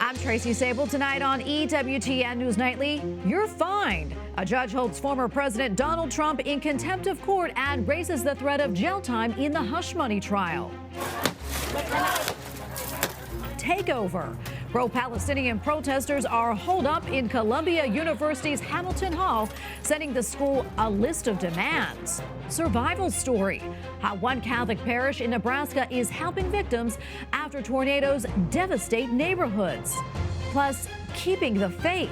I'm Tracy Sabol. Tonight on EWTN News Nightly, you're fined. A judge holds former President Donald Trump in contempt of court and raises the threat of jail time in the hush money trial. Takeover. Pro-Palestinian protesters are holed up in Columbia University's Hamilton Hall, sending the school a list of demands. Survival story. How one Catholic parish in Nebraska is helping victims after tornadoes devastate neighborhoods. Plus, keeping the faith.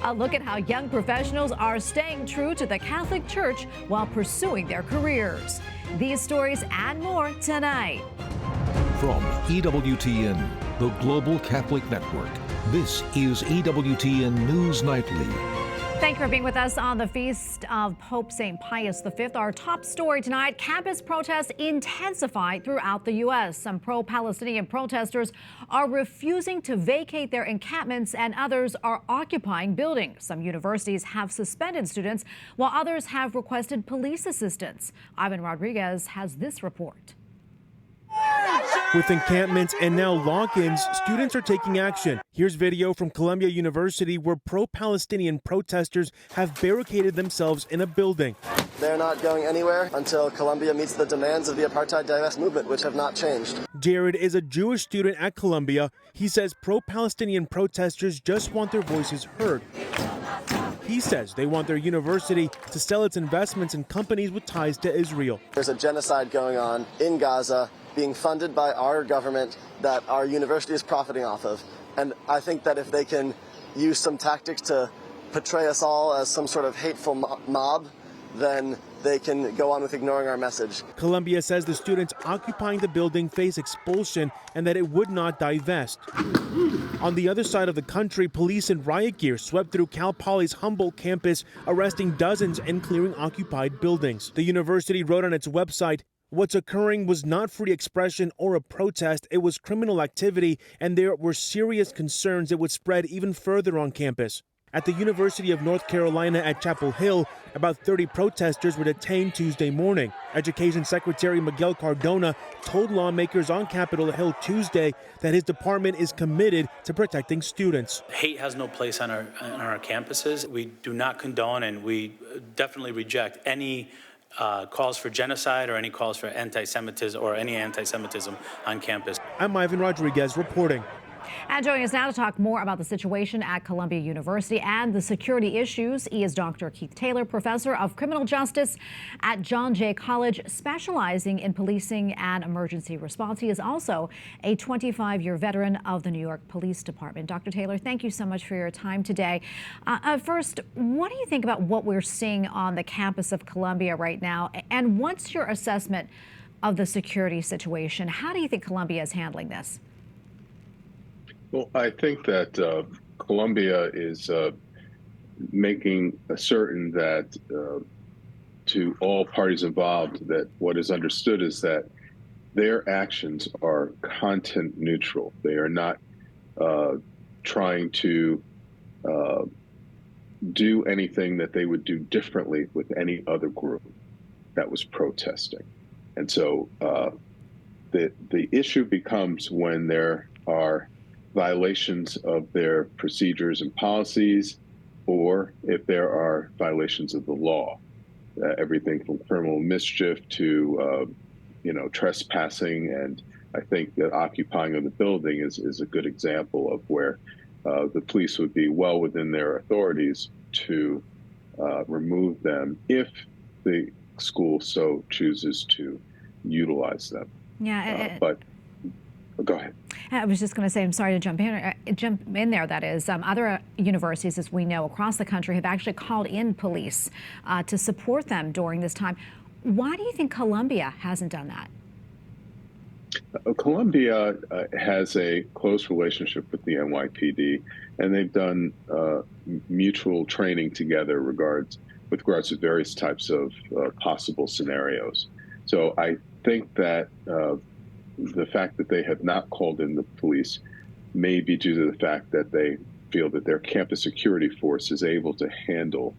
A look at how young professionals are staying true to the Catholic Church while pursuing their careers. These stories and more tonight. From EWTN, the Global Catholic Network, this is EWTN News Nightly. Thank you for being with us on the feast of Pope St. Pius V. Our top story tonight, campus protests intensify throughout the U.S. Some pro-Palestinian protesters are refusing to vacate their encampments and others are occupying buildings. Some universities have suspended students while others have requested police assistance. Ivan Rodriguez has this report. With encampments and now lock-ins, students are taking action. Here's video from Columbia University where pro-Palestinian protesters have barricaded themselves in a building. They're not going anywhere until Columbia meets the demands of the apartheid divest movement, which have not changed. Jared is a Jewish student at Columbia. He says pro-Palestinian protesters just want their voices heard. He says they want their university to sell its investments in companies with ties to Israel. There's a genocide going on in Gaza, being funded by our government that our university is profiting off of. And I think that if they can use some tactics to portray us all as some sort of hateful mob, then they can go on with ignoring our message. Columbia says the students occupying the building face expulsion and that it would not divest. On the other side of the country, police in riot gear swept through Cal Poly's Humboldt campus, arresting dozens and clearing occupied buildings. The university wrote on its website, "What's occurring was not free expression or a protest, it was criminal activity, and there were serious concerns it would spread even further on campus." At the University of North Carolina at Chapel Hill, about 30 protesters were detained Tuesday morning. Education Secretary Miguel Cardona told lawmakers on Capitol Hill Tuesday that his department is committed to protecting students. Hate has no place on our campuses. We do not condone and we definitely reject any calls for genocide or any calls for anti-Semitism or any anti-Semitism on campus. I'm Ivan Rodriguez reporting. And joining us now to talk more about the situation at Columbia University and the security issues, he is Dr. Keith Taylor, professor of criminal justice at John Jay College, specializing in policing and emergency response. He is also a 25-year veteran of the New York Police Department. Dr. Taylor, thank you so much for your time today. First, what do you think about what we're seeing on the campus of Columbia right now? And what's your assessment of the security situation? How do you think Columbia is handling this? Well, I think that Columbia is making certain that to all parties involved that what is understood is that their actions are content neutral. They are not trying to do anything that they would do differently with any other group that was protesting. And so the issue becomes when there are violations of their procedures and policies, or if there are violations of the law, everything from criminal mischief to, trespassing. And I think that occupying of the building is a good example of where the police would be well within their authorities to remove them if the school so chooses to utilize them. Yeah, but go ahead. I was just going to say, I'm sorry to jump in there. That is, other universities, as we know, across the country have actually called in police to support them during this time. Why do you think Columbia hasn't done that? Columbia has a close relationship with the NYPD, and they've done mutual training together with regards to various types of possible scenarios. So I think that the fact that they have not called in the police may be due to the fact that they feel that their campus security force is able to handle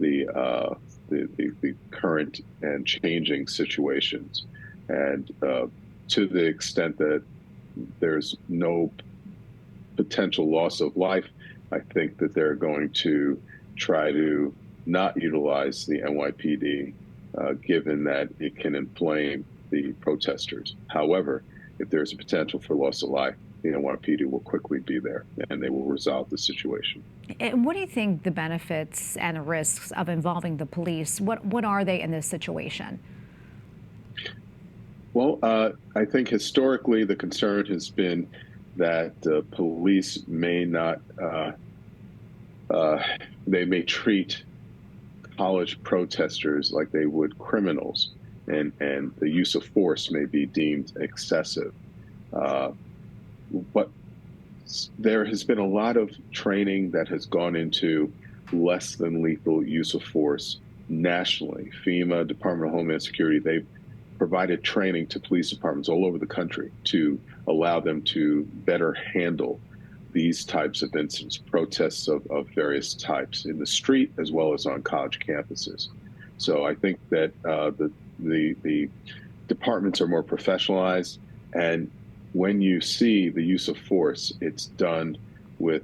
the current and changing situations. And to the extent that there's no potential loss of life, I think that they're going to try to not utilize the NYPD, given that it can inflame the protesters. However, if there's a potential for loss of life, the NYPD will quickly be there and they will resolve the situation. And what do you think the benefits and risks of involving the police? What are they in this situation? Well, I think historically the concern has been that police may not, they may treat college protesters like they would criminals, and the use of force may be deemed excessive. But there has been a lot of training that has gone into less than lethal use of force nationally. FEMA, Department of Homeland Security, they've provided training to police departments all over the country to allow them to better handle these types of incidents, protests of various types in the street as well as on college campuses. So I think that the departments are more professionalized, and when you see the use of force, it's done with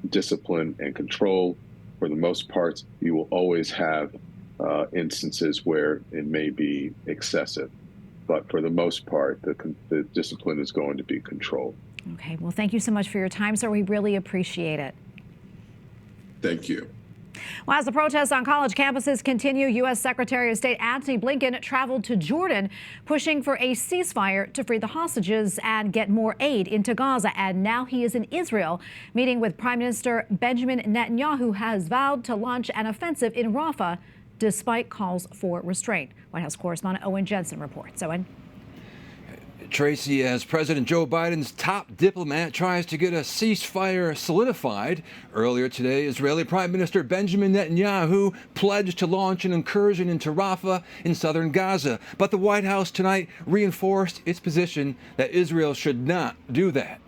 discipline and control. For the most part, you will always have instances where it may be excessive, but for the most part, the discipline is going to be controlled. Okay, well, thank you so much for your time, sir. We really appreciate it. Thank you. Well, as the protests on college campuses continue, U.S. Secretary of State Antony Blinken traveled to Jordan, pushing for a ceasefire to free the hostages and get more aid into Gaza. And now he is in Israel, meeting with Prime Minister Benjamin Netanyahu, who has vowed to launch an offensive in Rafah, despite calls for restraint. White House correspondent Owen Jensen reports. Owen. Tracy, as President Joe Biden's top diplomat tries to get a ceasefire solidified, earlier today, Israeli Prime Minister Benjamin Netanyahu pledged to launch an incursion into Rafah in southern Gaza. But the White House tonight reinforced its position that Israel should not do that.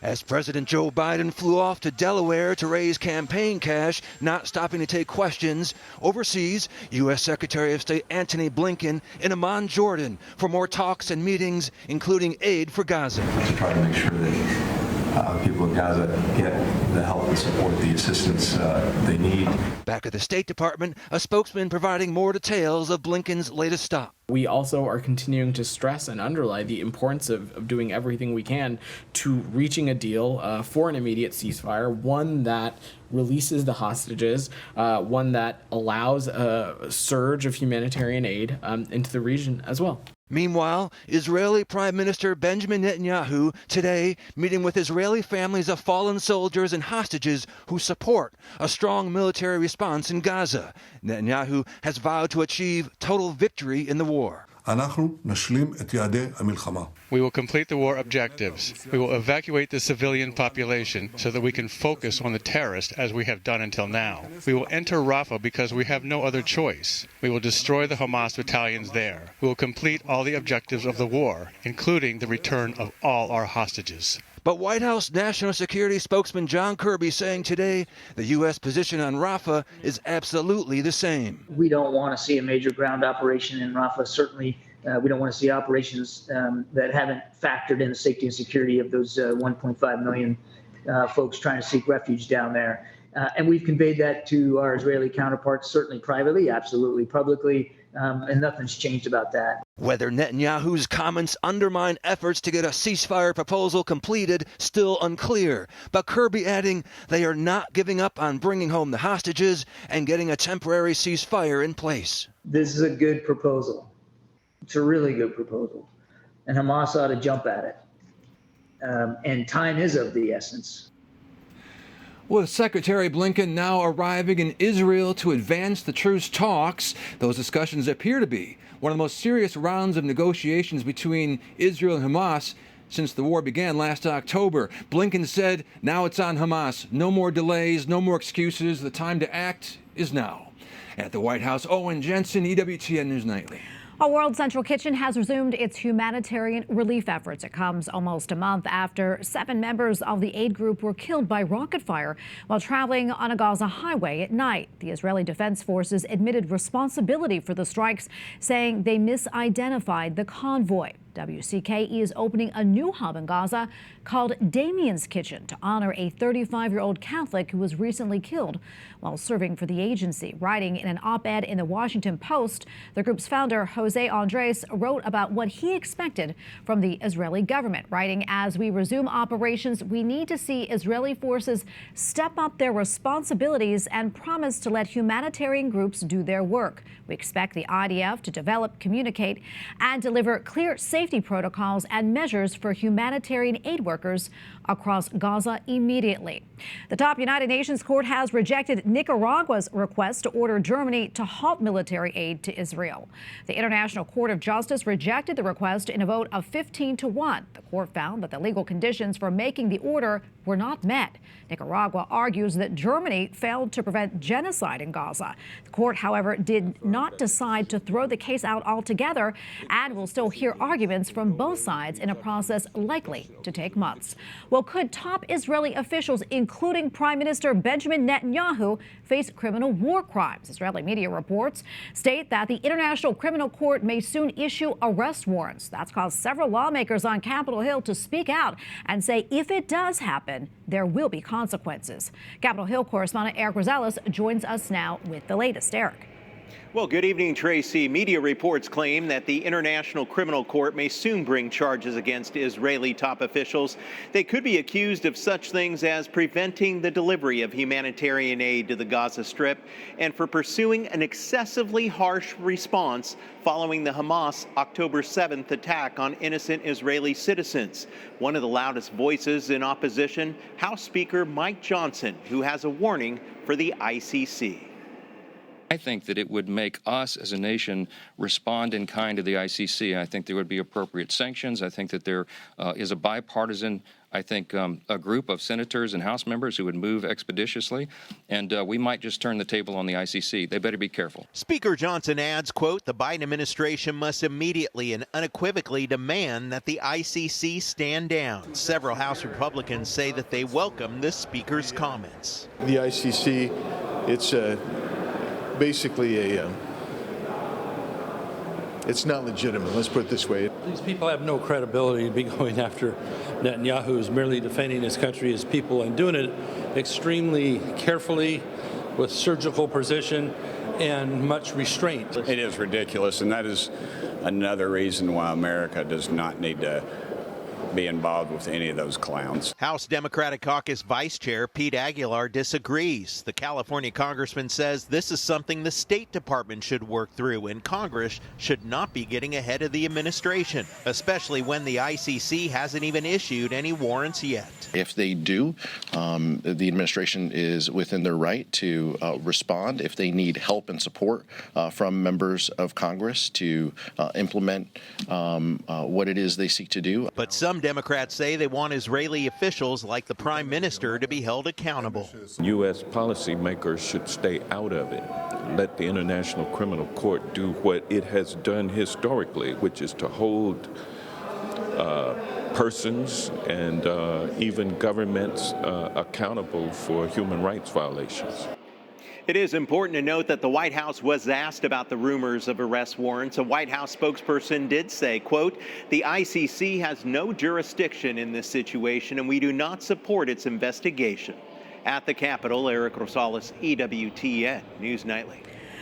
As President Joe Biden flew off to Delaware to raise campaign cash, not stopping to take questions, overseas, U.S. Secretary of State Antony Blinken in Amman, Jordan, for more talks and meetings, including aid for Gaza. To try to make sure that people in Gaza get the help and support, the assistance they need. Back at the State Department, a spokesman providing more details of Blinken's latest stop. We also are continuing to stress and underline the importance of doing everything we can to reaching a deal for an immediate ceasefire, one that releases the hostages, one that allows a surge of humanitarian aid into the region as well. Meanwhile, Israeli Prime Minister Benjamin Netanyahu today meeting with Israeli families of fallen soldiers and hostages who support a strong military response in Gaza. Netanyahu has vowed to achieve total victory in the war. We will complete the war objectives. We will evacuate the civilian population so that we can focus on the terrorists as we have done until now. We will enter Rafah because we have no other choice. We will destroy the Hamas battalions there. We will complete all the objectives of the war, including the return of all our hostages. But White House National Security spokesman John Kirby saying today the U.S. position on Rafah is absolutely the same. We don't want to see a major ground operation in Rafah. Certainly, we don't want to see operations that haven't factored in the safety and security of those 1.5 million folks trying to seek refuge down there. And we've conveyed that to our Israeli counterparts, certainly privately, absolutely publicly, and nothing's changed about that. Whether Netanyahu's comments undermine efforts to get a ceasefire proposal completed, still unclear. But Kirby adding they are not giving up on bringing home the hostages and getting a temporary ceasefire in place. This is a good proposal. It's a really good proposal. And Hamas ought to jump at it. And time is of the essence. With Secretary Blinken now arriving in Israel to advance the truce talks, those discussions appear to be one of the most serious rounds of negotiations between Israel and Hamas since the war began last October. Blinken said, now it's on Hamas. No more delays, no more excuses. The time to act is now. At the White House, Owen Jensen, EWTN News Nightly. A World Central Kitchen has resumed its humanitarian relief efforts. It comes almost a month after 7 members of the aid group were killed by rocket fire while traveling on a Gaza highway at night. The Israeli Defense Forces admitted responsibility for the strikes, saying they misidentified the convoy. WCKE is opening a new hub in Gaza, called Damien's Kitchen to honor a 35-year-old Catholic who was recently killed while serving for the agency. Writing in an op-ed in the Washington Post, the group's founder, Jose Andres, wrote about what he expected from the Israeli government, writing, "As we resume operations, we need to see Israeli forces step up their responsibilities and promise to let humanitarian groups do their work. We expect the IDF to develop, communicate, and deliver clear safety protocols and measures for humanitarian aid workers across Gaza immediately." The top United Nations court has rejected Nicaragua's request to order Germany to halt military aid to Israel. The International Court of Justice rejected the request in a vote of 15-1. The court found that the legal conditions for making the order were not met. Nicaragua argues that Germany failed to prevent genocide in Gaza. The court, however, did not decide to throw the case out altogether and will still hear arguments from both sides in a process likely to take months. Well, could top Israeli officials, including Prime Minister Benjamin Netanyahu, face criminal war crimes? Israeli media reports state that the International Criminal Court may soon issue arrest warrants. That's caused several lawmakers on Capitol Hill to speak out and say if it does happen, there will be consequences. Capitol Hill correspondent Eric Crawford joins us now with the latest. Eric. Well, good evening, Tracy. Media reports claim that the International Criminal Court may soon bring charges against Israeli top officials. They could be accused of such things as preventing the delivery of humanitarian aid to the Gaza Strip and for pursuing an excessively harsh response following the Hamas October 7th attack on innocent Israeli citizens. One of the loudest voices in opposition, House Speaker Mike Johnson, who has a warning for the ICC. I think that it would make us as a nation respond in kind to the ICC. I think there would be appropriate sanctions. I think that there is a bipartisan, a group of senators and House members who would move expeditiously, and we might just turn the table on the ICC. They better be careful. Speaker Johnson adds, quote, "The Biden administration must immediately and unequivocally demand that the ICC stand down." Several House Republicans say that they welcome the Speaker's comments. The ICC, it's basically it's not legitimate. Let's put it this way. These people have no credibility to be going after Netanyahu, who's merely defending his country, his people, and doing it extremely carefully with surgical precision and much restraint. It is ridiculous, and that is another reason why America does not need to be involved with any of those clowns. House Democratic Caucus Vice Chair Pete Aguilar disagrees. The California congressman says this is something the State Department should work through, and Congress should not be getting ahead of the administration, especially when the ICC hasn't even issued any warrants yet. If they do, the administration is within their right to respond if they need help and support from members of Congress to implement what it is they seek to do. But some Democrats say they want Israeli officials like the Prime Minister to be held accountable. U.S. policymakers should stay out of it. Let the International Criminal Court do what it has done historically, which is to hold persons and even governments accountable for human rights violations. It is important to note that the White House was asked about the rumors of arrest warrants. A White House spokesperson did say, quote, "The ICC has no jurisdiction in this situation, and we do not support its investigation." At the Capitol, Eric Crawford, EWTN News Nightly.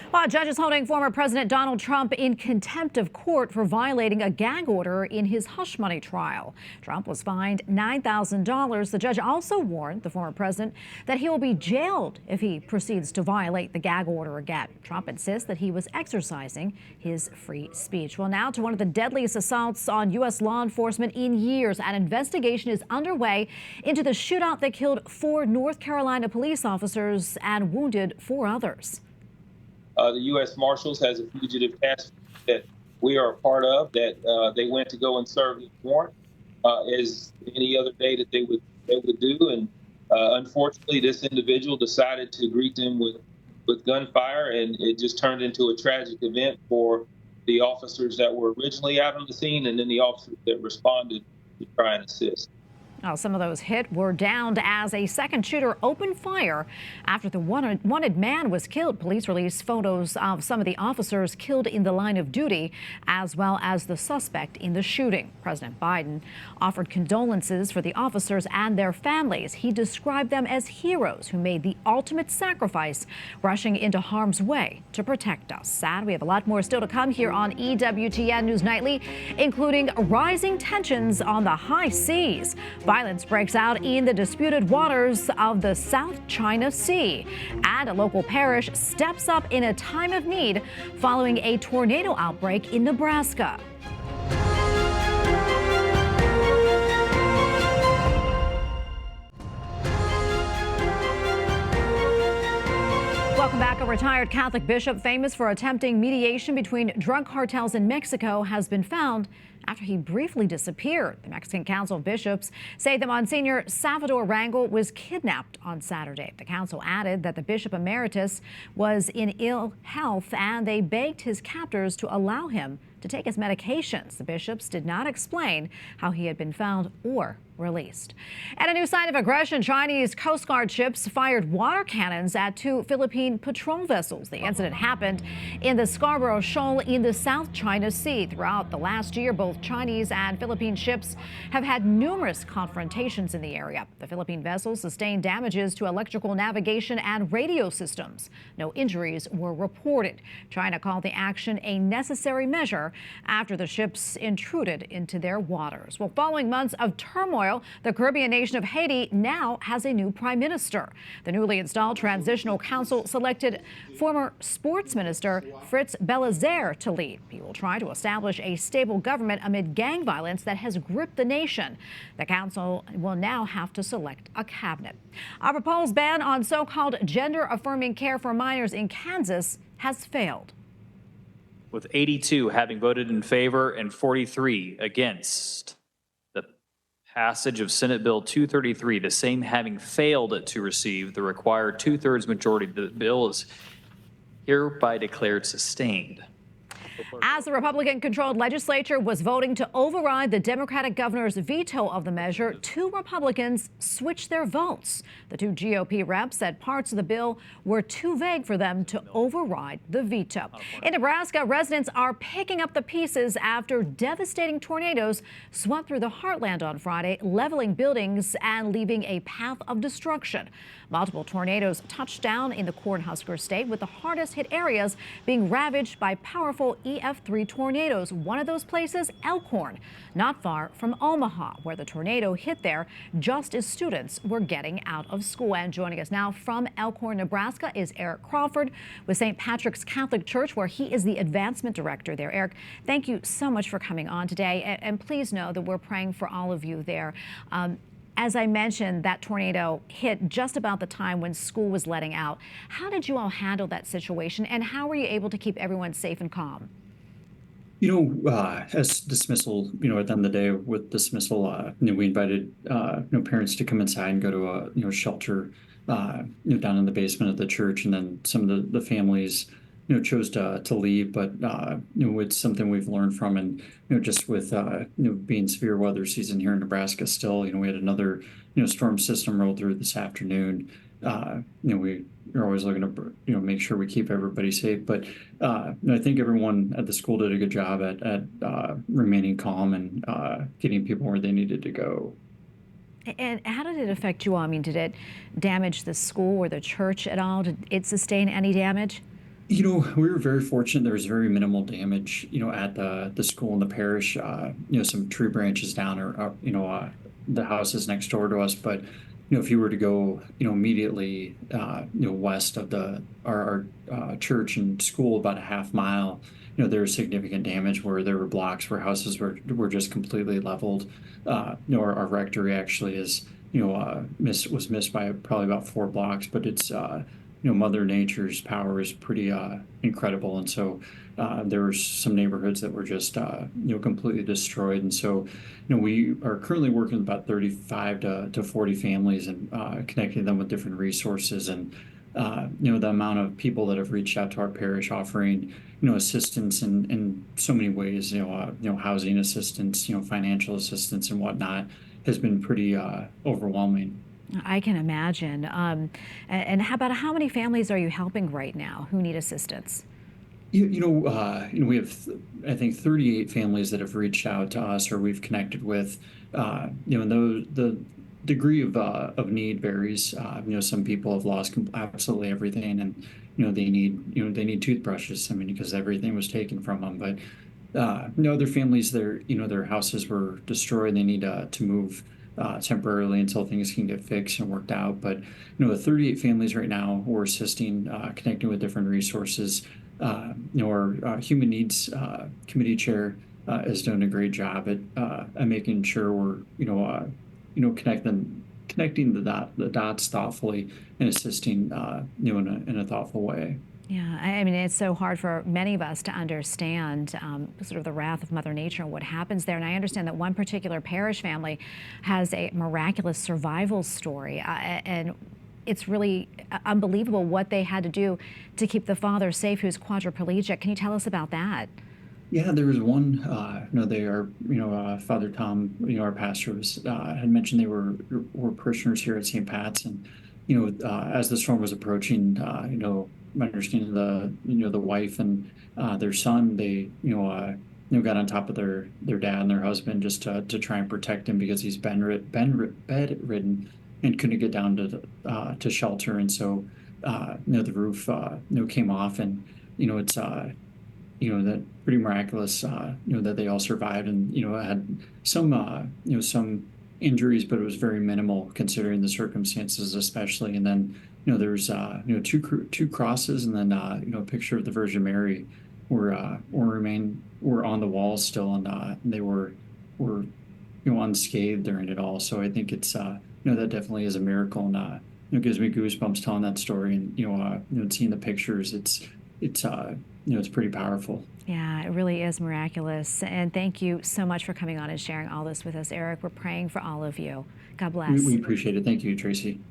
Well, judges holding former President Donald Trump in contempt of court for violating a gag order in his hush money trial. Trump was fined $9,000. The judge also warned the former president that he will be jailed if he proceeds to violate the gag order again. Trump insists that he was exercising his free speech. Well, now to one of the deadliest assaults on U.S. law enforcement in years. An investigation is underway into the shootout that killed 4 North Carolina police officers and wounded 4 others. The U.S. Marshals has a fugitive task that we are a part of, that they went to go and serve the warrant as any other day that they would do. And unfortunately, this individual decided to greet them with gunfire, and it just turned into a tragic event for the officers that were originally out on the scene and then the officers that responded to try and assist. Some of those hit were downed as a second shooter opened fire after the wanted man was killed. Police released photos of some of the officers killed in the line of duty, as well as the suspect in the shooting. President Biden offered condolences for the officers and their families. He described them as heroes who made the ultimate sacrifice, rushing into harm's way to protect us. Sad, we have a lot more still to come here on EWTN News Nightly, including rising tensions on the high seas. Violence breaks out in the disputed waters of the South China Sea, and a local parish steps up in a time of need following a tornado outbreak in Nebraska. Welcome back. A retired Catholic bishop famous for attempting mediation between drug cartels in Mexico has been found after he briefly disappeared. The Mexican Council of Bishops say that Monsignor Salvador Rangel was kidnapped on Saturday. The council added that the bishop emeritus was in ill health and they begged his captors to allow him to take his medications. The bishops did not explain how he had been found or released. And a new sign of aggression, Chinese Coast Guard ships fired water cannons at two Philippine patrol vessels. The incident happened in the Scarborough Shoal in the South China Sea. Throughout the last year, both Chinese and Philippine ships have had numerous confrontations in the area. The Philippine vessels sustained damages to electrical navigation and radio systems. No injuries were reported. China called the action a necessary measure after the ships intruded into their waters. Well, following months of turmoil, the Caribbean nation of Haiti now has a new prime minister. The newly installed Transitional Council selected former sports minister Fritz Belazer to lead. He will try to establish a stable government amid gang violence that has gripped the nation. The council will now have to select a cabinet. A proposed ban on so-called gender-affirming care for minors in Kansas has failed, with 82 having voted in favor and 43 against. The passage of Senate Bill 233, the same having failed to receive the required two-thirds majority, the bill is hereby declared sustained. As the Republican-controlled legislature was voting to override the Democratic governor's veto of the measure, two Republicans switched their votes. The two GOP reps said parts of the bill were too vague for them to override the veto. In Nebraska, residents are picking up the pieces after devastating tornadoes swept through the heartland on Friday, leveling buildings and leaving a path of destruction. Multiple tornadoes touched down in the Cornhusker State, with the hardest hit areas being ravaged by powerful EF3 tornadoes. One of those places, Elkhorn, not far from Omaha, where the tornado hit there just as students were getting out of school. And joining us now from Elkhorn, Nebraska, is Eric Crawford with St. Patrick's Catholic Church, where he is the advancement director there. Eric, thank you so much for coming on today. And please know that we're praying for all of you there. As I mentioned, that tornado hit just about the time when school was letting out. How did you all handle that situation, and how were you able to keep everyone safe and calm? As dismissal, at the end of the day with dismissal, we invited, parents to come inside and go to a, shelter, down in the basement of the church. And then some of the families, chose to leave. But, it's something we've learned from. And, just with, being severe weather season here in Nebraska still, we had another, storm system roll through this afternoon. We're always looking to, make sure we keep everybody safe. But I think everyone at the school did a good job at remaining calm and getting people where they needed to go. And how did it affect you all? I mean, did it damage the school or the church at all? Did it sustain any damage? We were very fortunate. There was very minimal damage, at the school and the parish. Some tree branches down or the houses next door to us. But if you were to go, immediately, west of our church and school, about a half mile, there was significant damage where there were blocks where houses were just completely leveled. Our rectory actually is, was missed by probably about 4 blocks, but it's, Mother Nature's power is pretty incredible. And so there were some neighborhoods that were just, completely destroyed. And so, we are currently working with about 35 to 40 families and connecting them with different resources. And, the amount of people that have reached out to our parish offering, assistance in so many ways, housing assistance, financial assistance and whatnot has been pretty overwhelming. I can imagine. And how about how many families are you helping right now who need assistance? We have, I think, 38 families that have reached out to us or we've connected with. And the degree of need varies. Some people have lost absolutely everything, and they need toothbrushes. I mean, because everything was taken from them. But other families, their houses were destroyed. They need to move temporarily until things can get fixed and worked out. But the 38 families right now we're assisting, connecting with different resources. Our Human Needs Committee Chair has done a great job at making sure we're connecting the dots thoughtfully and assisting in a thoughtful way. Yeah, I mean, it's so hard for many of us to understand sort of the wrath of Mother Nature and what happens there. And I understand that one particular parish family has a miraculous survival story. And it's really unbelievable what they had to do to keep the father safe, who's quadriplegic. Can you tell us about that? Yeah, there was one. Father Tom, our pastor had mentioned they were parishioners here at St. Pat's, and as the storm was approaching, my understanding the wife and their son, they got on top of their dad and their husband just to try and protect him because he's bedridden and couldn't get down to shelter, and so the roof came off, and it's that pretty miraculous that they all survived, and had some injuries, but it was very minimal considering the circumstances, especially. And then there's two crosses, and then a picture of the Virgin Mary were on the wall still, and they were unscathed during it all. So I think it's that definitely is a miracle, and it gives me goosebumps telling that story, and seeing the pictures. It's pretty powerful. Yeah, it really is miraculous. And thank you so much for coming on and sharing all this with us, Eric. We're praying for all of you. God bless. We appreciate it. Thank you, Tracy.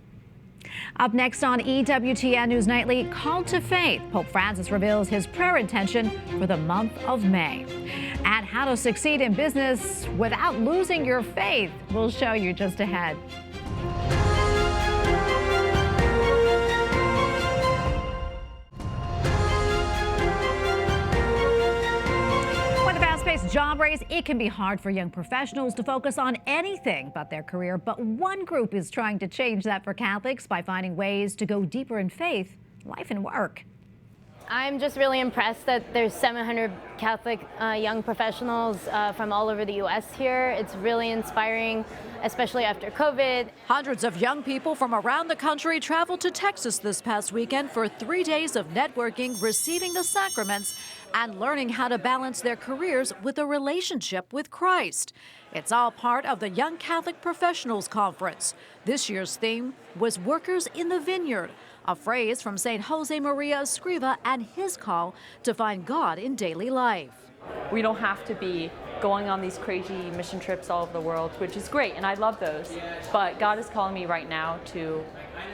Up next on EWTN News Nightly, Call to Faith. Pope Francis reveals his prayer intention for the month of May. And how to succeed in business without losing your faith. We'll show you just ahead. Job race, it can be hard for young professionals to focus on anything but their career, but one group is trying to change that for Catholics by finding ways to go deeper in faith, life, and work. I'm just really impressed that there's 700 Catholic young professionals from all over the U.S. here. It's really inspiring, especially after COVID. Hundreds of young people from around the country traveled to Texas this past weekend for 3 days of networking, receiving the sacraments, and learning how to balance their careers with a relationship with Christ. It's all part of the Young Catholic Professionals Conference. This year's theme was Workers in the Vineyard, a phrase from St. Jose Maria Escriva and his call to find God in daily life. We don't have to be going on these crazy mission trips all over the world, which is great, and I love those. But God is calling me right now to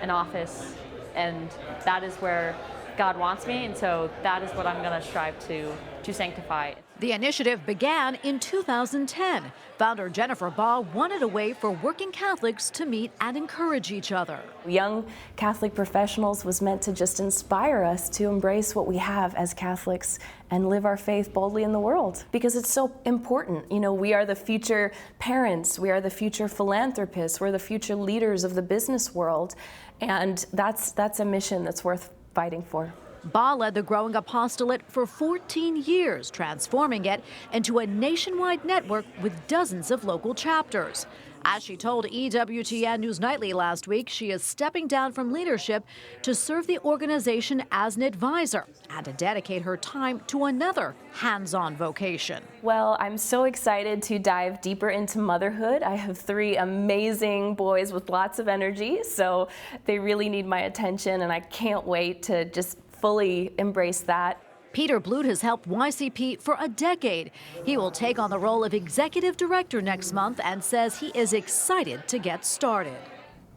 an office, and that is where God wants me, and so that is what I'm going to strive to sanctify. The initiative began in 2010. Founder Jennifer Ball wanted a way for working Catholics to meet and encourage each other. Young Catholic Professionals was meant to just inspire us to embrace what we have as Catholics and live our faith boldly in the world, because it's so important. We are the future parents, we are the future philanthropists, we're the future leaders of the business world, and that's a mission that's worth fighting for. Ba led the growing apostolate for 14 years, transforming it into a nationwide network with dozens of local chapters. As she told EWTN News Nightly last week, she is stepping down from leadership to serve the organization as an advisor and to dedicate her time to another hands-on vocation. Well, I'm so excited to dive deeper into motherhood. I have 3 amazing boys with lots of energy, so they really need my attention, and I can't wait to just fully embrace that. Peter Blute has helped YCP for a decade. He will take on the role of executive director next month and says he is excited to get started.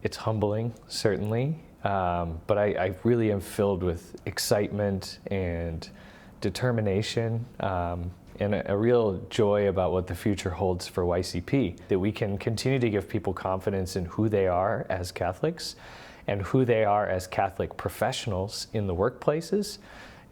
It's humbling, certainly, but I really am filled with excitement and determination. and a real joy about what the future holds for YCP, that we can continue to give people confidence in who they are as Catholics and who they are as Catholic professionals in the workplaces,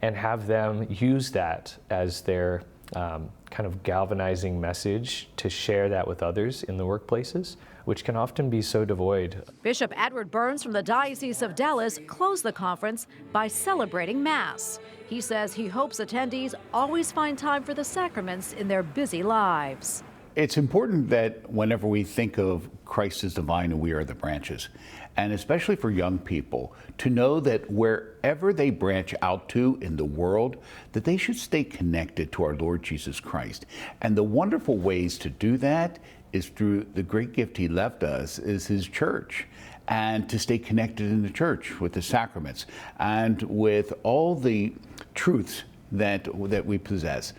and have them use that as their kind of galvanizing message to share that with others in the workplaces, which can often be so devoid. Bishop Edward Burns from the Diocese of Dallas closed the conference by celebrating Mass. He says he hopes attendees always find time for the sacraments in their busy lives. It's important that whenever we think of Christ is the vine and we are the branches, and especially for young people, to know that wherever they branch out to in the world, that they should stay connected to our Lord Jesus Christ. And the wonderful ways to do that is through the great gift he left us, is his church, and to stay connected in the church with the sacraments and with all the truths that we possess.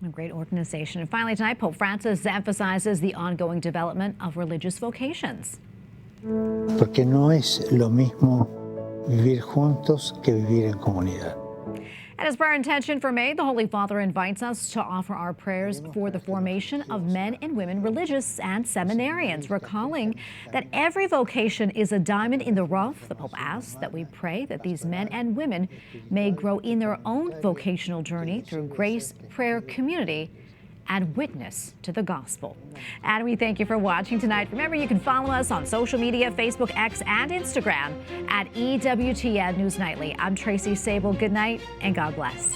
A great organization. And finally tonight, Pope Francis emphasizes the ongoing development of religious vocations. Porque no es lo mismo vivir juntos que vivir en comunidad. And as prayer intention for May, the Holy Father invites us to offer our prayers for the formation of men and women religious and seminarians, recalling that every vocation is a diamond in the rough. The Pope asks that we pray that these men and women may grow in their own vocational journey through grace, prayer, community, and witness to the gospel. And we thank you for watching tonight. Remember, you can follow us on social media, Facebook, X, and Instagram at EWTN News Nightly. I'm Tracy Sabol. Good night and God bless.